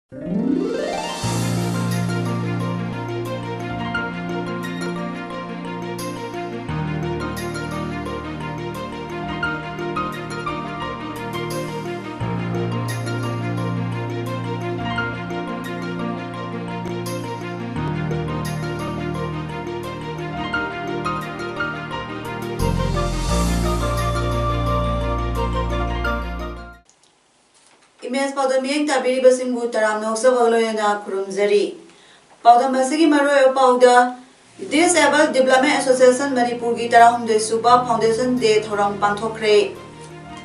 Image powder miyang tabiri basimbu taram noksa bagloyana kurumzari. Powder masigi maro powder Disabled Development Association Manipur gi tarahum de Suba Foundation Day thoram pangthokre.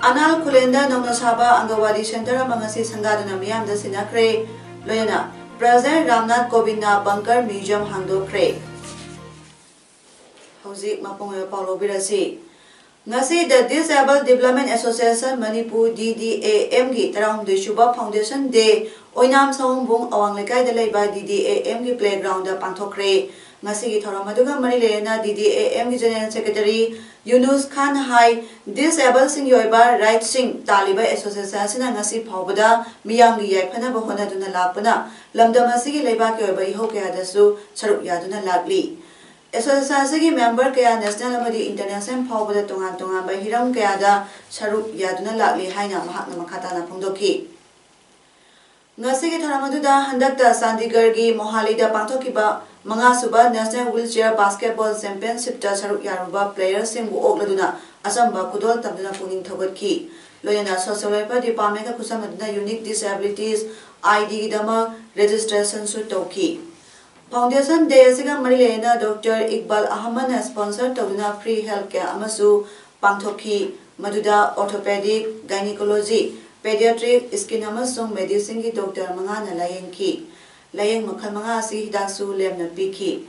Anal Kulenda Nongna Saba Angawadi Center Mangasi Sangadana miyam da sinakre. Loyana President Ramnath Kovinda Bunker Museum hangdokre. Hauzik mapungoy paulo birasi. Ngasi the Disabled Development Association Manipur DDAM gi tarahum de Suba Foundation Day oinam saumbung awang lekai da leiba DDAM gi playground da pangthokre. Ngasi gi thoram aduga mari lena DDAM gi General Secretary Yunus Khan Hai Disabled sing yoiba right sing taliba association sina ngasi phawbada miyam gi yaifana ba hona duna lakpana lamdam asigi leiba ki yoiba iho kya dasu saruk yaduna lakli association gi member kaya national amadi international phawbada tongan tongan ba hiram kaya da saruk yaduna lakli haina mahakna makhata na phongdoki ngasi gi thoram aduda handakta Chandigarh gi Mohali da pangthokiba Manga Suba National Wheelchair Basketball Championship ta saruk yaruba players singbu okladuna asamba kudol tamduna puning thogatki loyana social welfare department ka kusamaduna unique disabilities ID dama registration su toki Foundation Day asiga marilena Dr. Iqbal Ahmad na sponsor tawduna free health care amasu pangthoki maduda orthopedic gynecology pediatric skin amasung medicine gi doctor manga na layengki layeng makhal manga si hidasu lemna piki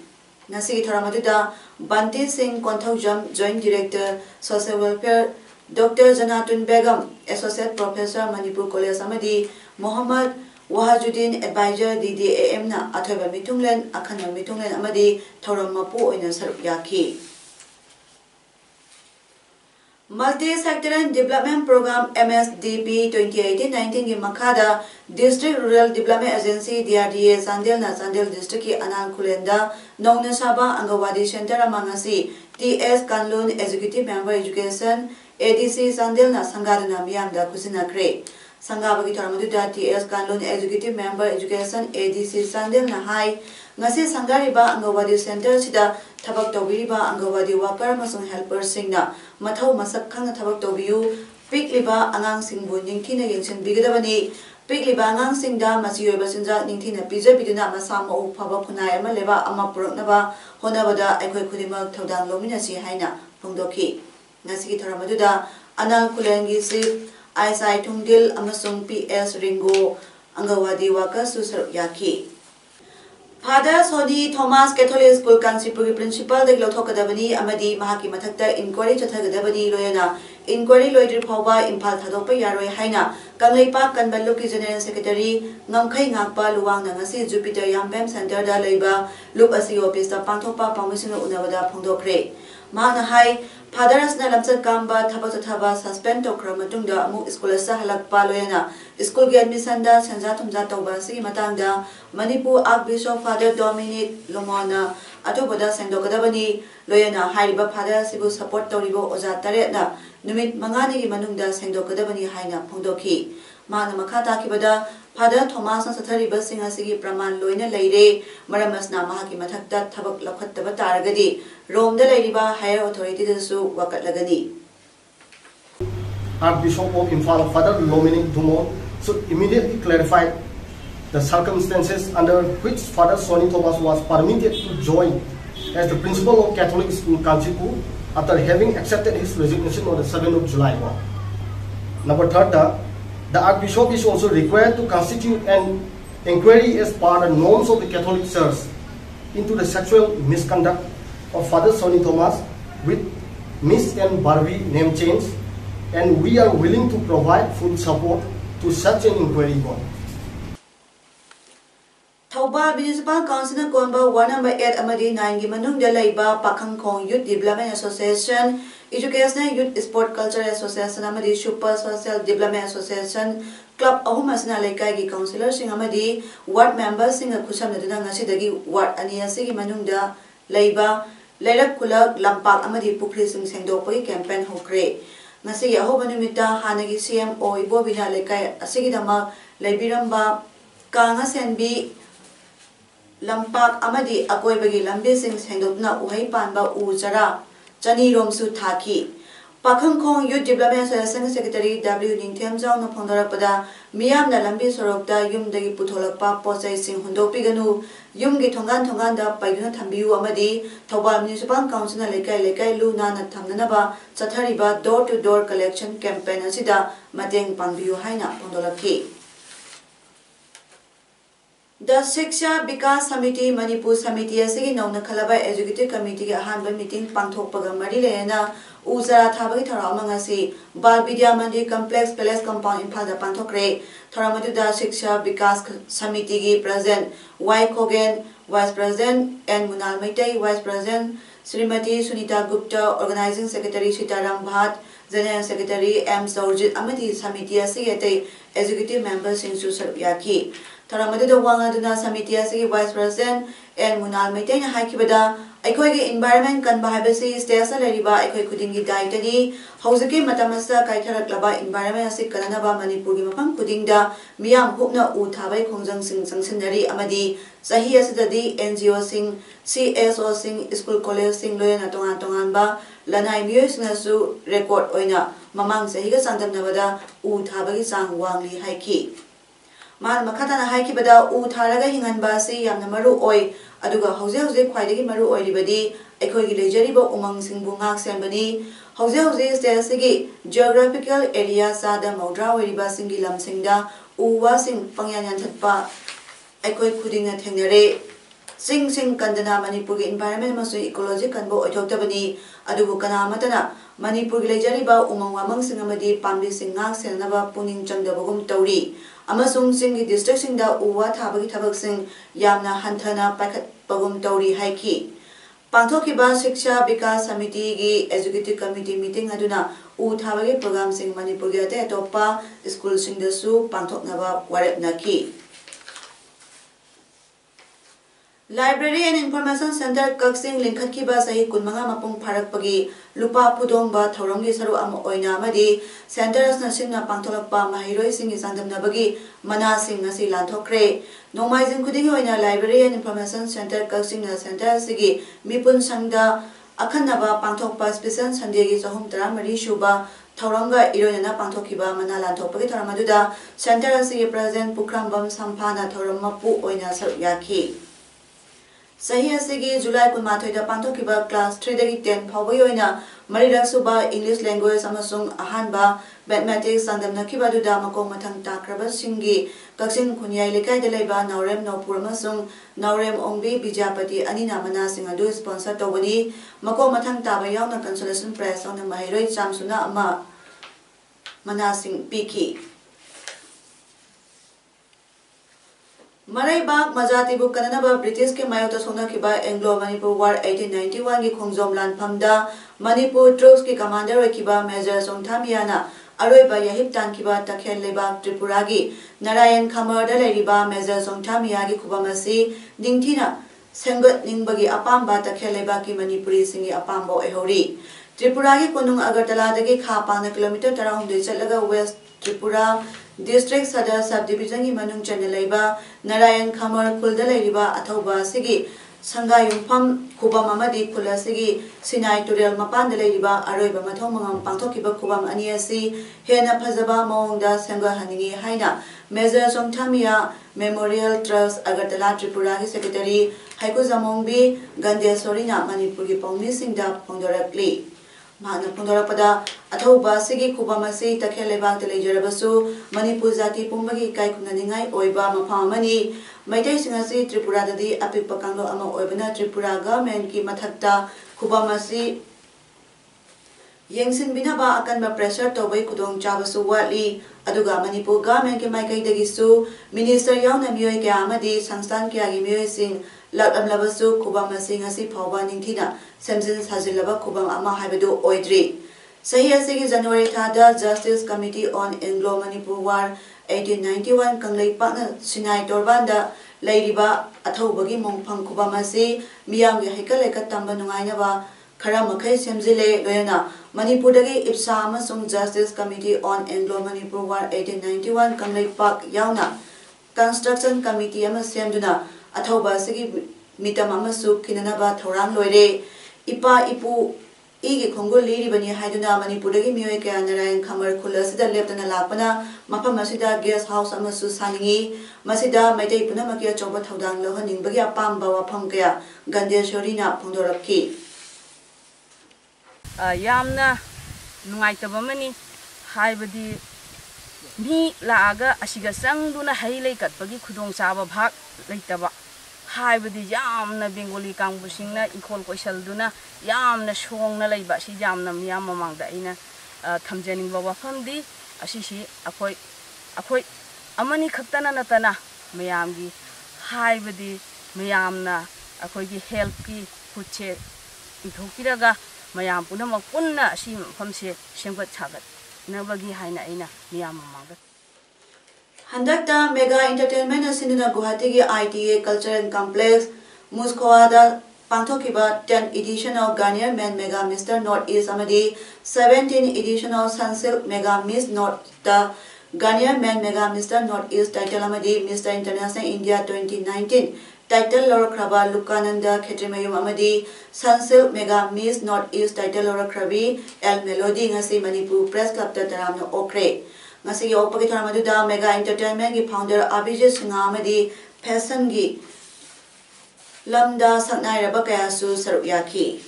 ngasi thoramatuda Banti Singh Konthaujam Joint Director Social Welfare Dr. Janatun Begum Associate Professor Manipur College amadi Muhammad Wahajuddin Advisor DDAM na athoiba mitunglen akhana mitunglen amadi thoram mapu oina saruk yaki Multi-Sectoral Development Program MSDP 2018-19 ki makhada District Rural Development Agency DRDA Chandel na Chandel District ki Anal Kulenda Nongna Saba Angawadi Center amangasi TS Kanlun Executive Member Education ADC Chandel na Sangadana miyamda kusinakre Sangabagi Taramaduda TS Kanlun Executive Member Education ADC Chandel na hai ngasi sangariba Angawadi Center sida tabak tawbiriba Angawadi worker masung helper singna mathau masak khangna tabak tawbiyu pikliba angang singbu ningthina yengchen bigadabani pikliba angang singda masiyoiba sinja ningthina pijabiduna masama u phaba khunai ama leba ama puraknaba honabada aikoi khudima thodang lominasi haina phongdoki ngasi ki thoramaduda Anal Kulengi Sip ISI Tungdil amasung PS Ringo Angawadi worker susar yaki Father Soni Thomas Catholic School Kansipur Principal de Glotokadabani Amadi Mahaki Matakta Inquiry Chathagadabani Loyana Inquiry Loidri Pova Impal Thadopa Yaroi Haina Kanglaipa Kanbaluki General Secretary Ngamkai Ngakpa Luwang Nangasi Jupiter Yambem Center da Leiba Look Asi Office da Pangtopa Pamisino Unawada Pongdokre Mana Hai Father Asna Lamsat Kamba Thaba Suspend Tokra Matungda Amuk School Sahalakpa Loyana School Gi Admission da Sanza Tumza Tawba Sigi Matangda Manipur Archbishop Father Dominic Lomona Atobada Sangdokadabani Loyana Hariba Father Sibu Support Toribo Oza Taretna Numit Mangani Gi Manungda Sangdokadabani Haina Pongdoki Mana Makata Kibada Father Thomas Sathariba Singasigi Praman Loina Leire Maramasna Mahaki Matakta Tabak Lakataba Taragadi Rome the Ladiba Higher Authority Su Wakat Lagani Archbishop of Imphal Father Dominic Dumont should immediately clarify the circumstances under which Father Soni Thomas was permitted to join as the principal of Catholic School Kansipur after having accepted his resignation on the 7th of July. Number 3, the Archbishop is also required to constitute an inquiry as per the norms of the Catholic Church into the sexual misconduct of Father Soni Thomas with Miss and Barbie name change, and we are willing to provide full support to such an inquiry. Thauba Municipal Council Konba 1 number 8 amadi 9 gi manungda laiba Pakhangkhong Youth Development Association Educational Youth Sport Culture Association amadi Super Social Development Association club अहुम असना लेकाई की councillor Singh अमदी ward member Singh खुसमनदुना ngasi ward अनि असगी मनुंगदा लेबा लेरक खुलक लंपाक अमदी पुखरी सिंह सेंगदोपगी कैंपेन होक्रे ngasi अहोब नुमिता हानगी सीएम ओ इबोबिना लेकाई असगी दमा लेबिरंबा कांगा सेनबी लंपाक अमदी अकोइबगी लंबी सिंह सेंगदोपना उहै पानबा उ चरा चनी रोमसु थाकी पाखंखों youth development association secretary W Ningthem जाउना फोंदरपदा मियामना लंबी सरोकता युमदगी पुथोलकपा पोचै सिंह हुंदोपिगनु युमगी थोंगान थोंगानदा पाइदुना थंबियु अमदी थौबाल म्युनिसिपल काउंसिल लेकाई लेकाई लु नाना थमननबा चथरिबा door to door collection campaign असिदा मतेंग पांगबियु हाइना फोंदोलकी द शिक्षा विकास समिति मणिपुर समिति असगी नौना खलबा एजुकेटिव कमिटी के अहानबा मीटिंग पांगथोकपगा मरी लेना उजरा थाबगी थरामंगासी बाल विद्या मंदिर कॉम्प्लेक्स पैलेस कंपाउंड इम्फाल दा पांगथोकरे थरामदुदा शिक्षा विकास समिति की president Y Khogen vice president N Munal Meitei vice president Shrimati Sunita Gupta organising secretary Sitaram Bhat general secretary M Saurajit अमदी समिति असगी अतै एजुकेटिव मेंबर सिंसु सरयाकी थरामदुदा वांगादुना समिति असगी वाइस प्रेसिडेंट एन मुनाल मैतैना हाइकिबदा अखोइगे एनवायरनमेंट कनबा हाइबसी स्टेसा लेरिबा अखोइ खुदिंगी दायित्वनी हौजके मतमसा काइथरक्लबा एनवायरनमेंट असि कननबा मणिपुरगी मफम खुदिंगदा मियाम हुपना उ थाबै खोंजंग सिंग संगसिनरी अमदी सही असददी एनजीओ सिंग सीएसओ सिंग स्कूल कॉलेज सिंग लोयना तोंगान तोंगानबा लनाई मियोइसनसु रेकॉर्ड ओइना ममांग सहीगा सांदमनबदा उ थाबगी सांग वांगली हाइकी मान मखाताना हाइकिबदा उ थारगा हिंगनबा सि यामना मरु ओइ अदुगा हौजे हौजे ख्वाइदगी मरु ओइरिबदी अखोइगी लेजरिबा उमंग सिंगबु ngak सेंबनी हौजे हौजे स्टेटसगी जियोग्राफिकल एरिया सादा मौद्रा ओइरिबा सिंगी लमसिंगदा उवा सिंग पंगयान यानथतपा अखोइ खुदिंगना थेंगनरे सिंग सिंग कंदना मणिपुर की एनवायरनमेंट मसु इकोलॉजी कनबो ओइथोक्तबनी अदुबु कनामतना मणिपुर की लेजरिबा उमंग वामंग सिंग अमदी पाम्बी सिंग ngak सेनबा पुनिंग चंगदबगुम तौरी अमसुंग सिंग की डिस्ट्रिक्ट सिंगदा उवा थाबगी थबक सिंग यामना हंथना पाखतपगुम तौरी हाइकी पांथोकिबा शिक्षा विकास समिति की एजुकेटिव कमिटी मीटिंग अदुना उ थाबगी प्रोग्राम सिंग मणिपुर की अते अतोपा स्कूल सिंगदसु पांथोकनबा वारेपनाकी library and information centre Kakching लिंखतकिबा सही कुनमंगा मपुंग फारकपगी लुपा फुदोंबा थौरंगी सरु अम ओइना अमदी सेंटरसना सिंगना पांथोलकपा महिरोई सिंगी सांदमनबगी मना सिंग असि लांथोक्रे नोमाइजिंग खुदिंग ओइना लाइब्रेरी एंड इन्फॉर्मेशन सेंटर कक्सिंगना सेंटर सिगी मिपुन संगदा अखनबा पांथोकपा स्पेशल संडे की 313 सुबा थौरंगा इरोयना पांथोकिबा मना लांथोकपगी थरमदुदा सेंटर असि प्रेसिडेंट पुखरामबम संफाना थौरमपु ओइना सरयाखी सही असगी जुलाई 19 पांथोकिबा क्लास 3 दगी 10 फावबई ओइना मरिरसुबा इंग्लिश लैंग्वेज अमसुंग अहानबा मैथमेटिक्स सांदमनकिबा दुदा मको मथंग ताक्रबा सिंगी कक्सिंग खुनियाई लेकाई दलेबा नौरेम नौपुर अमसुंग नौरेम ओंबी बिजापति अनिना मना सिंग अदु स्पॉन्सर तौबनी मको मथंग ताबा यावना कंसोलेशन प्राइज ओना महिरोई चामसुना अमा मना सिंग पीकी मरैबाग मजातिबु कननबा ब्रिटिश के मायोता सोनाकिबा एंग्लो मणिपुर वार 1891 की खोंगजोम लानफमदा मणिपुर ट्रूप्स की कमांडर ओइकिबा मेजर सोंगथामियाना अरोइबा यहिब तानकिबा तखेल लेबाग त्रिपुरा की नारायण खमरदा लेरिबा मेजर सोंगथामिया की खुबामसी निंगथिना सेंगत निंगबगी अपाम्बा तखेल लेबा की मणिपुरी सिंगी अपाम्बो एहोरी त्रिपुरा की कोनुंग अगरतला दगी खापांग किलोमीटर 13 चलगा west Tripura district Sadar sub division की मनुंग चनलेबा नारायण खमर खुलदा लेरिबा अथौबा सिगी संगा युंफम खुबम अमदी खुला सिगी सिनाई तुरेल मपान लेरिबा अरोइबा मथौ मंगम पांथोकिबा खुबम अनि असि हेना फजबा मौंगदा संगा हनिगी हाइना major Songthamia memorial trust Agartala Tripura की सेक्रेटरी हाइकु जमोंबी गंदेश्वरीना मणिपुर की पौमी सिंगदा फोंदोरक्ली माना फोंदोरपदा अथौबा सिगी खुबमसी तखेल लेबाग लेजरबसु मणिपुर जाति पुंबगी इकाई खुननिंगाई ओइबा मफामनी मैदै सिंगसी त्रिपुरा ददी अपिक पकांगलो अमा ओइबना त्रिपुरा गवर्नमेंट की मथक्ता खुबमसी येंगसिनबिनाबा अकनबा प्रेशर तौबै खुदोंग चाबसु वाली अदुगा मणिपुर गवर्नमेंट के माइकैदगिसु मिनिस्टर यावना मियोय क्या अमदी संस्थान क्या गी मियोय सिंग लबलबसु खुबम सिंग असि फौबा निंथिना सेमजिन साजिलबा खुबम अमा हाइबदु ओइद्री सही असि जनवरी थादा justice committee on Anglo Manipur war 1891 Kanglaipak Sinai Torbanda Lairiba Athobagi Mongphang Kubamasi Miyamgi Haikaleka Tamba Nungainaba Karamakay Semzile Loyana Manipurdagi Ipsa Amasung Justice Committee on Anglo-Manipur War 1891 Kanglaipak Yauna Construction Committee Ama Semduna Athoba Sigi Mitam Amasu Kinanaba Thorang Loire Ipa Ipu Igi Kongo Liri Bani Haiduna Manipurdagi Mioke Narayan Kamar Kulasida Leptana Lapana Mapa Masida Guest House Amasu Saningi Masida Maitei Punamakia Choba Thodang Lohaning Bagia Pamba Wapamkaya Gandeshorina Pondoraki Yamna Nungaitavamani Haibadi Mi Laga Ashiga Sangduna Haile Katbagi Kudong Saba Bhak Laitaba Haibadi Yamna Bengali Kangbushingna Ikol Koshalduna Yamna Shongna Laiba Shi Yamna Miyama Mangda Ina Tamjaning Wafamdi Ashishi Akoi Amani Katana Natana Mayamgi Haibadi Mayamna Akoigi Helpki Puche Itokiraga Mayam Punama Punna Shim Famse Shengat Chagat Nabagi Haina Ina Miyama Manga Handakta Mega Entertainment Sinuna Guhatigi ITA Culture and Complex Muskoada Panthokiba 10th edition of Garnier Men Mega Mr. Northeast Amadi 17th edition of Sunsilk Mega Miss North the Garnier Men Mega Mr. Northeast title Amadi Mr. International India 2019 Title Laura Kraba Lukananda Ketrimayum Amadi Sunsilk Mega Miss Northeast Title Laura Krabi El Melody Ngasi Manipur Press Club Taramno Okre Ngasi Opaki Taramaduda Mega Entertainment Gi founder Abhijit Singh Amadi Fashion Gi Lamda Saknai Rabakaya Su Sarukyaki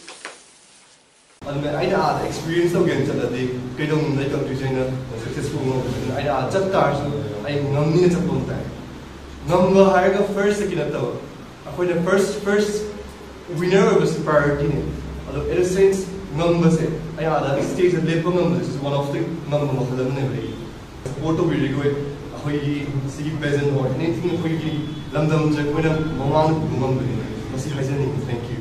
I experience again that they don't like a successful I just I am near to one time. Number higher first again for the first winner was priority. Although in a sense, numbers I had stage and labor numbers is one of the number of them every photo we go see peasant or anything we London thank you.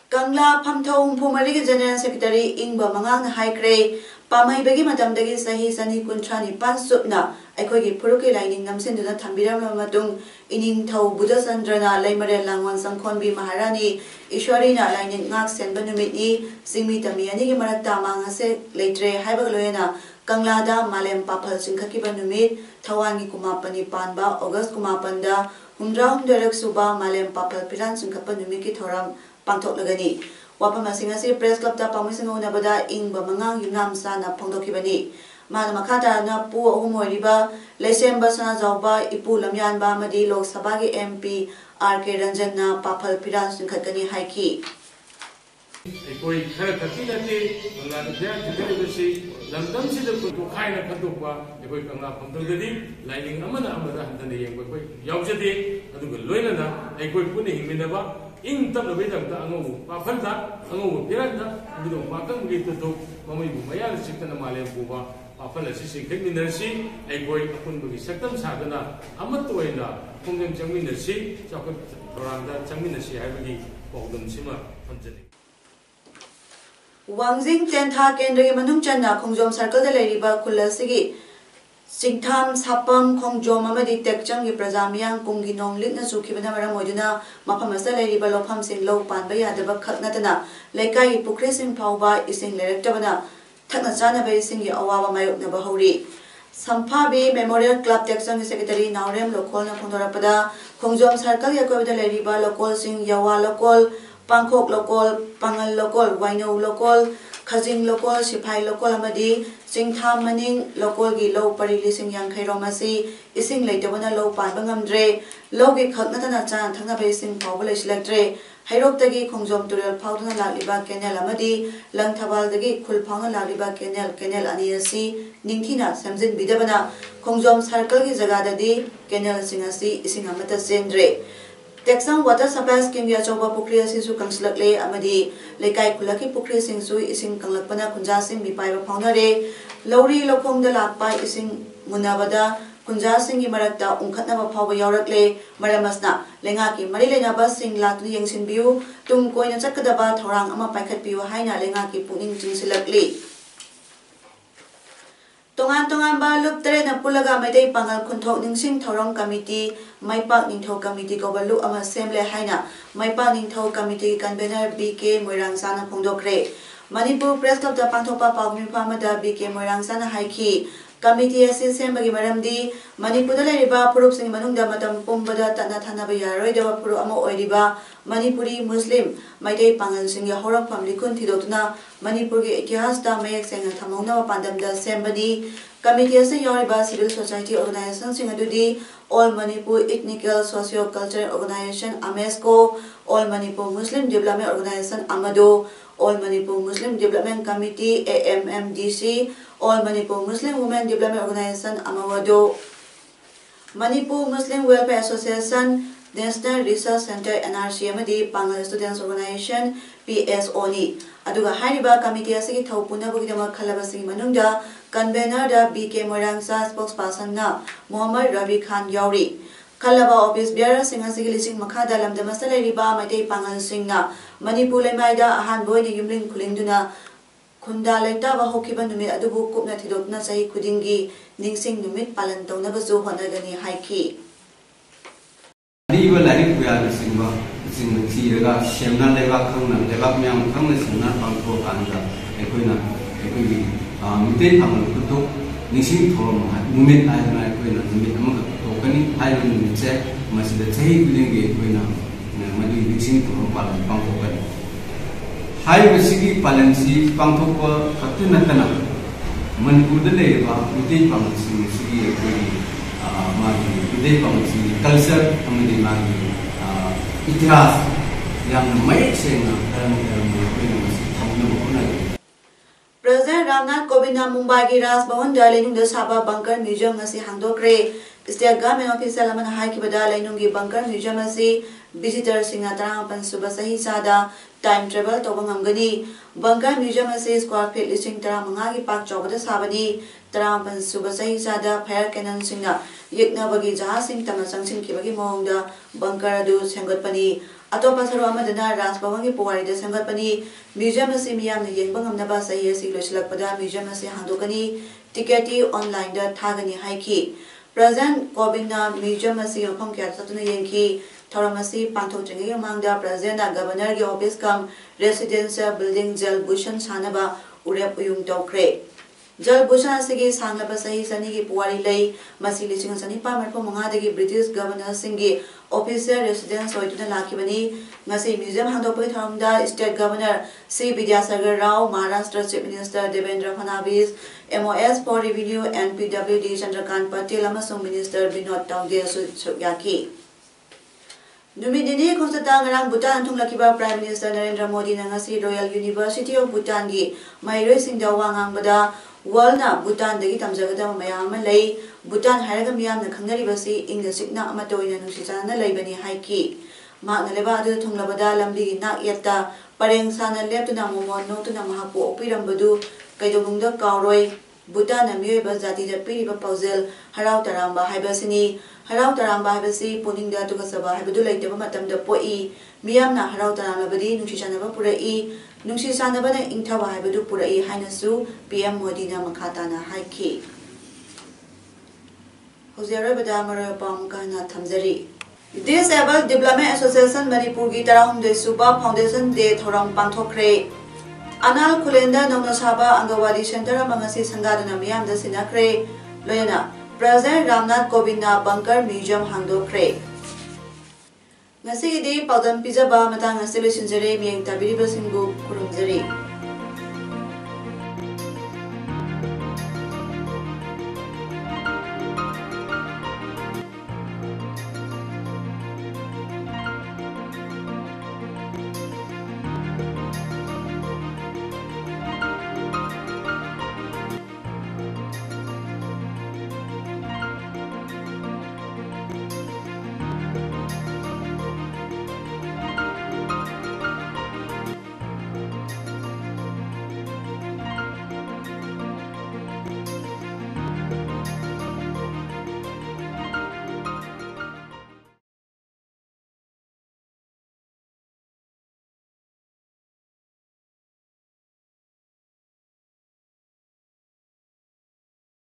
Kangla Pamthong Pumari General Secretary Ingba Mangang Haikre Pamai Bagi Madam Dagi Sahi Sani Kuntrani Pansupna Aikogi Puruki Lining Namsinduna Tambiram Matung Ining Tau Buddha Sandrana Laimare Langwan Sangkonbi Maharani Ishwarina Lining Ngak Senbanumiti Singmi Tamiani Marata Mangase Latre Haibagloena Kanglada Malem Papal Sinkaki Banumit Tawangi Kumapani Panba August Kumapanda Humdra Humderek Suba Malem Papal Piran Sinkapanumiki Thoram Pantok Lagani. Wapamasingasi Press Club ta Pamisino Nabada Ingba Mangang Yunam Sana Pondokibani. Manamakata na Pu Humoriba, Lesemba Sana Zauba, Ipu Lamyanba Madi Lok Sabagi MP, RK Ranjana, Papal Piran Sinkakani Haiki. Koi khara katinati Bangladesh Tibeti Lamdam sida kutu khaina khatupwa koi kangla phamdadi lining amana amada handane yengba koi yaujade aduga loinana koi pune himinaba ing tab labe dam ta angu pafalta angu piranda aduga makang gi to mamai bu mayal sikana male buba pafala si khegminarsi koi apun bugi saktam sagana amat toina khongem changminarsi chakot thoranda changminarsi haibagi pogdam sima phanjani Wangjing Tentha Kendri Manung Channa Kongjom Circle de Leriba Kulasigi Singtham Sapam Kongjom Amadi Tekchang Gi Prajamiang Kungi Nong Litna Sukibana Moduna Mapamasa Leriba Lopam Sing Low Panbaya Deba Katnatana Lekai Pukrisim Pauba Ising Lerektabana Taknachana Basing Awawa Mayuk Nabahori Sampabi Memorial Club Tekchang Secretary Naurem Lokol Pondораpada Kongjom Circle Yakob de Leriba Lokol Sing Yawa Lokol Bangkok local, Pangal local, Waino local, Kazing local, Sipai local Amadi, Singtham Maning local gi low parilising yang Kairomasi, Ising Latabana low Panbangamdre, Logi Kaknatana Chan, Tanga Basing Powalish Lectre, Hairotagi Kongjom Turel Powdana Laliba Kenel Amadi, Langtabaldagi Kulpanga Laliba Kenel Aniasi, Ningtina, Samzin Bidabana, Kongjom Circle gi Zagadadi, Kenel Singasi, Ising Amata Sendre. Texan water supply scheme ya choba pukri asisu kangslakle amadi lekai kulaki pukri singsu ising kanglakpana kunja sing bipai ba phaunare lori lokhong da lakpa ising munabada kunja sing gi marakta ungkhatna ba phawba yaurakle maramasna lenga ki mari lena ba sing lakni yengsin biu tum koina chakadaba thorang ama paikhat biu haina lenga ki puning chingsilakle तोंगान लुप तरे न पुलगा मैदै पांगल खुंथोक निंगसिंग थौरंग कमिटी माइपाक निंथौ कमिटी गबलु अमा सेमले हाइना Maipak Ningthou committee convenor BK मोइरांगसाना फोंदोक्रे मणिपुर प्रेस क्लब दा पांथोपा पावमिफामदा बीके मोइरांगसाना हाइखी कमिटी असे सेमबगी मरमदी मणिपुर दा लेरिबा पुरुपसिंग मनुंगदा मतम पुंबदा तना थानाबा यारोइदबा पुरु अमा ओइरिबा मणिपुरी मुस्लिम मैदै पांगल सिंग हौरकफम लिखुन थिदोतुना मणिपुर के इतिहास दा मयक सेंग थमौना पांदमदा सेमबदी कमिटी असे यारिबा सिविल सोसाइटी ऑर्गेनाइजेशन सिंग अदुदी all Manipur ethnical socio cultural organisation अमेस्को all Manipur Muslim development organisation अमदो all Manipur Muslim development committee AMMDC all Manipur Muslim women development organisation अमवदो Manipur Muslim welfare association national research centre NRC अमदी पांगल स्टूडेंट्स ऑर्गेनाइजेशन PSO नी अदुगा हाइरिबा committee असगी थौपुनबगिदमा खलबसिंग मनुंगदा कन्वेनर दा बीके मोइरांगसा स्पोक्सपर्सन ना मोहम्मद रवि खान याउरी खलबा ऑफिस बियर सिंह असगी लिसिंग मखादा लमदमसा लेरिबा मैदै पांगल सिंगना मणिपुर लेमाइदा अहान बोइनि युमलिंग खुलिंगदुना खुंदा लेटाबा होखिबा नुमित अदुबु कुपना थिदोकना सही खुदिंगी निंगसिंग नुमित पालन तौनबसु होनगनी हाइखी Riba lain kuya simba sing siraga semna leba khangna leba myam khangna simna pangko kanda ekoina ekoi mite phangal kuto nising thorom numit aina ekoina numit amaka tokani aina numit masida chahi bilinge ekoina mali nising thorom palan pangko kani hai basigi palansi pangko ko katuna kana manipur de leba mite phangal sing sigi ekoi मागी विदेश पंक्ति culture हमारे मागी इतिहास yang maik senga dalam President Ramnath Kovind Mumbai ki Raj Bhavan da Lainung da Sabha Bunker Museum ngasi hangdokre State Government Official amana hai ki bada Lainung ki Bunker Museum asi visitor singa tarang suba sahi sada time travel toba ngamgani Bunker Museum asi square feet listing tarang manga ki pak chobada sabani tarang suba sahi sada fire cannon singa yekna bagi jahaz sing tama sangsing ki bagi mongda bunker adu senggatpani अतोपा सरो अमदना राज भवन की पुवारीदा संगतपनी museum असी मियाम ने येंबा ngamnaba sahi asi loisilakpada museum असी हांदोकनी टिकेटी online दा थागनी हाइकी present कोबिना museum असी मफम क्या सतुना येंकी थौरम असी पांथोत्रिंगी मांगदा प्रेजेंट गवर्नर की ऑफिस कम रेसिडेंशियल बिल्डिंग जल भूषण सानबा उरेप उयुंग तौख्रे जल भूषण असिगी सांगलबा सही सनी की पुवारी लई मसी लिसिंग सनी पामरपो मंगादगी ब्रिटिश गवर्नर सिंगी ऑफिसर रेसिडेंस होइतुना लाखिबनी ngasi म्यूजियम हांदोपै थरमदा state governor C Vidyasagar Rao Maharashtra chief minister Devendra Fadnavis MOS for revenue and PWD Chandrakant Patel अमसुंग मिनिस्टर विनोद तावडे सुयाकी नुमिदिनी खोसता ngarang Bhutan thunglakiba prime minister Narendra Modi na ngasi royal university of Bhutan की माइरोय सिंगदा वांगांगबदा वर्ल्डना भूटान दगी तमजगदा मयाम लई भूटान हायरगा मियाम न खंगरिबसी इंग सिकना अमतोइना नुसिचाना लैबनी हाइकी मागना लेबा अदु थुंगलबदा लंबी ना यत्ता परेंग साना लेप्तुना मोमोन नोतुना महापो ओपिरंबदु कैदोमुंगदा कावरोय भूटान मियोइबा जाति दा पिरिबा पाउजेल हराव तरांबा हाइबसिनी हराव तरांबा हाइबसी पुनिंगदा तुगसबा हाइबदु लैतबा मतमदा पोई मियामना हराव तरांबदी नुसिचानबा पुरई नुसिचानबना इंथावा हाइबदु पुरई हाइनसु PM मोदी ना मखाताना हाइकी होजेरबदा मरो पामकाना थमजरी Disabled Development Association Manipur की तरह सुबा फाउंडेशन डे थौरम पांथोख्रे अनाल खुलेंदा नौना साबा अंगवादी सेंटर मंगसी संगादना मियामदा सिनाख्रे लोयना president Ramnath Kovind bunker museum हांदोख्रे ngasi di paudam pijaba matang ngasi loisinjare miyeng tabiriba singbu kurumjari